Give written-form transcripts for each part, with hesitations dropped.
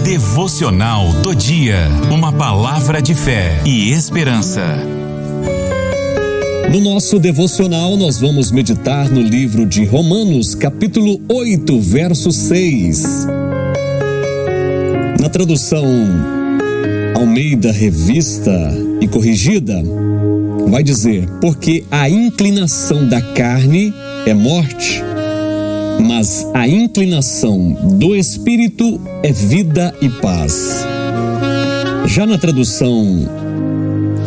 Devocional do dia. Uma palavra de fé e esperança. No nosso devocional, nós vamos meditar no livro de Romanos, capítulo 8, verso 6. Na tradução Almeida Revista e Corrigida, vai dizer: porque a inclinação da carne é morte, mas a inclinação do Espírito é vida e paz. Já na tradução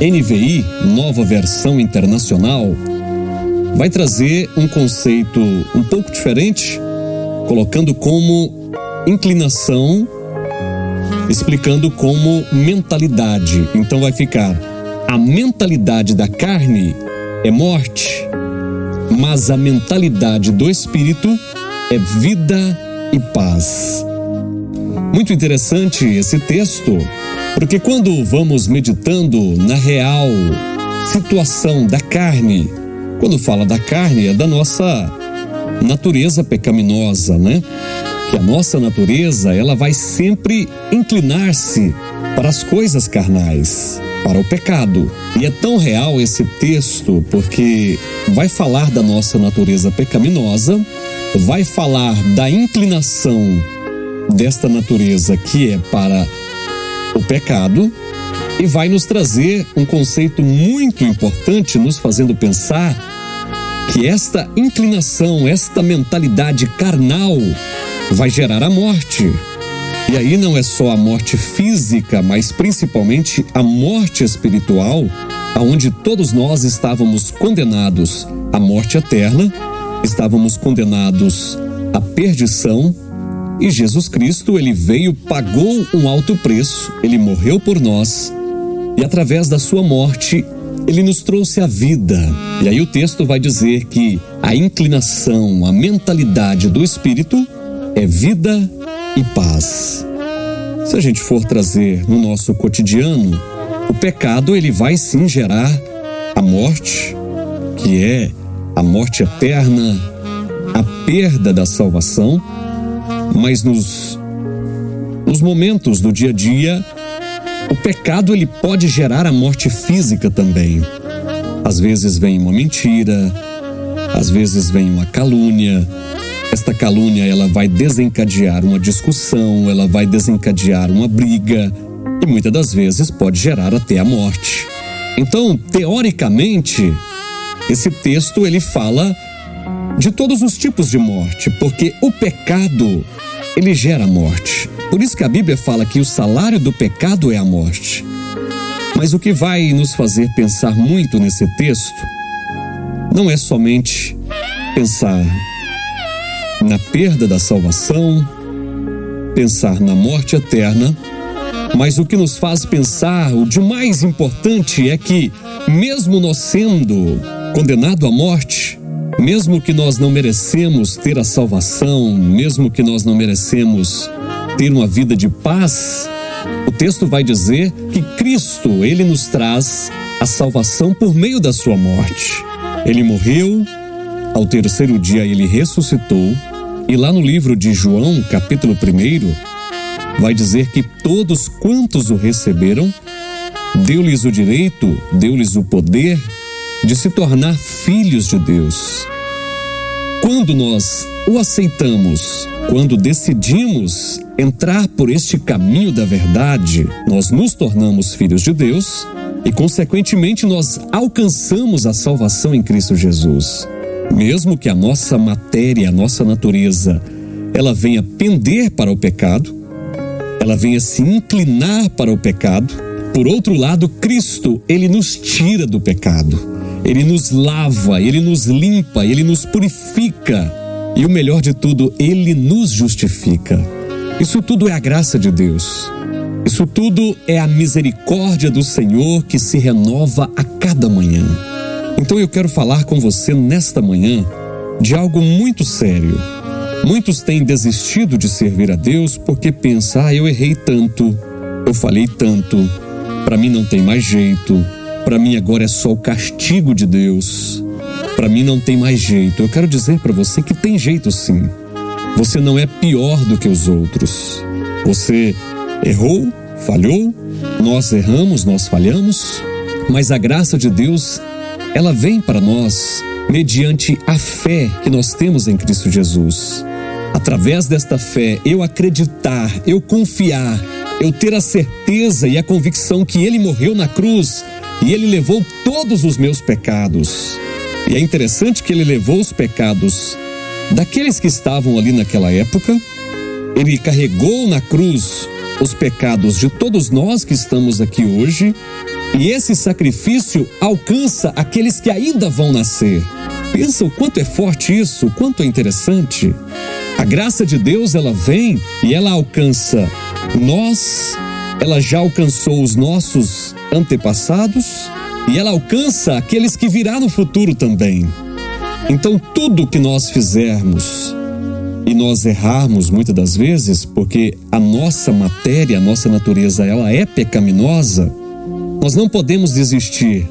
NVI, Nova Versão Internacional, vai trazer um conceito um pouco diferente, colocando como inclinação, explicando como mentalidade. Então vai ficar: a mentalidade da carne é morte, mas a mentalidade do Espírito é vida e paz. Muito interessante esse texto, porque quando vamos meditando na real situação da carne, quando fala da carne é da nossa natureza pecaminosa, né? Que a nossa natureza, ela vai sempre inclinar-se para as coisas carnais, para o pecado. E é tão real esse texto porque vai falar da nossa natureza pecaminosa, vai falar da inclinação desta natureza que é para o pecado, e vai nos trazer um conceito muito importante, nos fazendo pensar que esta inclinação, esta mentalidade carnal vai gerar a morte. E aí não é só a morte física, mas principalmente a morte espiritual, aonde todos nós estávamos condenados à morte eterna, estávamos condenados à perdição, e Jesus Cristo, ele veio, pagou um alto preço, ele morreu por nós, e através da sua morte, ele nos trouxe a vida. E aí o texto vai dizer que a inclinação, a mentalidade do Espírito é vida e paz. Se a gente for trazer no nosso cotidiano, o pecado, ele vai sim gerar a morte, que é a morte eterna, a perda da salvação, mas nos momentos do dia a dia, o pecado, ele pode gerar a morte física também. Às vezes vem uma mentira, às vezes vem uma calúnia. Esta calúnia, ela vai desencadear uma discussão, ela vai desencadear uma briga, e muitas das vezes pode gerar até a morte. Então, teoricamente, esse texto, ele fala de todos os tipos de morte, porque o pecado, ele gera morte. Por isso que a Bíblia fala que o salário do pecado é a morte. Mas o que vai nos fazer pensar muito nesse texto não é somente pensar na perda da salvação, pensar na morte eterna, mas o que nos faz pensar, o de mais importante, é que mesmo nós sendo condenados à morte, mesmo que nós não merecemos ter a salvação, mesmo que nós não merecemos ter uma vida de paz, o texto vai dizer que Cristo, ele nos traz a salvação por meio da sua morte. Ele morreu, ao terceiro dia ele ressuscitou, e lá no livro de João, capítulo 1, vai dizer que todos quantos o receberam, deu-lhes o direito, deu-lhes o poder de se tornar filhos de Deus. Quando nós o aceitamos, quando decidimos entrar por este caminho da verdade, nós nos tornamos filhos de Deus e, consequentemente, nós alcançamos a salvação em Cristo Jesus. Mesmo que a nossa matéria, a nossa natureza, ela venha pender para o pecado, ela venha se inclinar para o pecado, por outro lado, Cristo, ele nos tira do pecado. Ele nos lava, ele nos limpa, ele nos purifica. E o melhor de tudo, ele nos justifica. Isso tudo é a graça de Deus. Isso tudo é a misericórdia do Senhor que se renova a cada manhã. Então eu quero falar com você nesta manhã de algo muito sério. Muitos têm desistido de servir a Deus porque pensam: eu errei tanto, eu falei tanto, para mim não tem mais jeito, para mim agora é só o castigo de Deus, para mim não tem mais jeito. Eu quero dizer para você que tem jeito sim. Você não é pior do que os outros. Você errou, falhou, nós erramos, nós falhamos, mas a graça de Deus, ela vem para nós mediante a fé que nós temos em Cristo Jesus. Através desta fé, eu acreditar, eu confiar, eu ter a certeza e a convicção que Ele morreu na cruz e Ele levou todos os meus pecados. E é interessante que Ele levou os pecados daqueles que estavam ali naquela época. Ele carregou na cruz os pecados de todos nós que estamos aqui hoje. E esse sacrifício alcança aqueles que ainda vão nascer. Pensa o quanto é forte isso, o quanto é interessante. A graça de Deus, ela vem e ela alcança nós, ela já alcançou os nossos antepassados e ela alcança aqueles que virá no futuro também. Então, tudo que nós fizermos e nós errarmos muitas das vezes, porque a nossa matéria, a nossa natureza, ela é pecaminosa, nós não podemos desistir,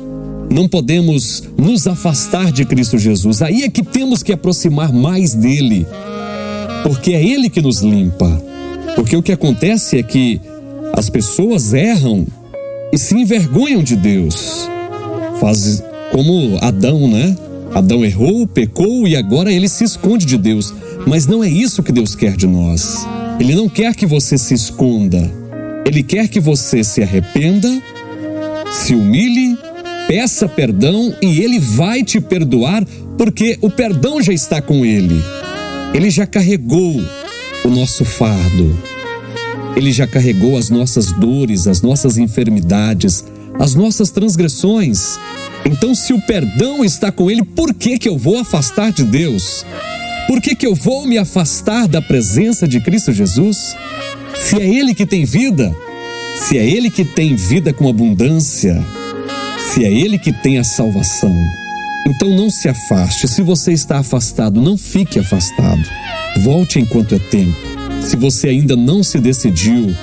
não podemos nos afastar de Cristo Jesus. Aí é que temos que aproximar mais dele, porque é ele que nos limpa. Porque o que acontece é que as pessoas erram e se envergonham de Deus. Faz como Adão, né? Adão errou, pecou e agora ele se esconde de Deus. Mas não é isso que Deus quer de nós. Ele não quer que você se esconda. Ele quer que você se arrependa, se humilhe, peça perdão e Ele vai te perdoar, porque o perdão já está com Ele. Ele já carregou o nosso fardo. Ele já carregou as nossas dores, as nossas enfermidades, as nossas transgressões. Então, se o perdão está com Ele, por que eu vou afastar de Deus? Por que eu vou me afastar da presença de Cristo Jesus? Se é Ele que tem vida, se é Ele que tem vida com abundância, se é Ele que tem a salvação, então não se afaste. Se você está afastado, não fique afastado. Volte enquanto é tempo. Se você ainda não se decidiu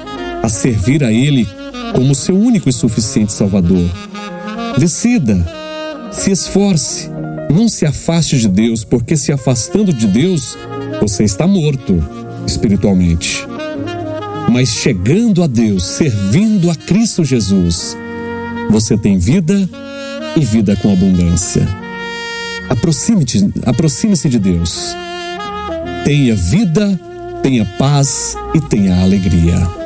a servir a Ele como seu único e suficiente Salvador, decida, se esforce, não se afaste de Deus, porque se afastando de Deus, você está morto espiritualmente. Mas chegando a Deus, servindo a Cristo Jesus, você tem vida e vida com abundância. Aproxime-se de Deus. Tenha vida, tenha paz e tenha alegria.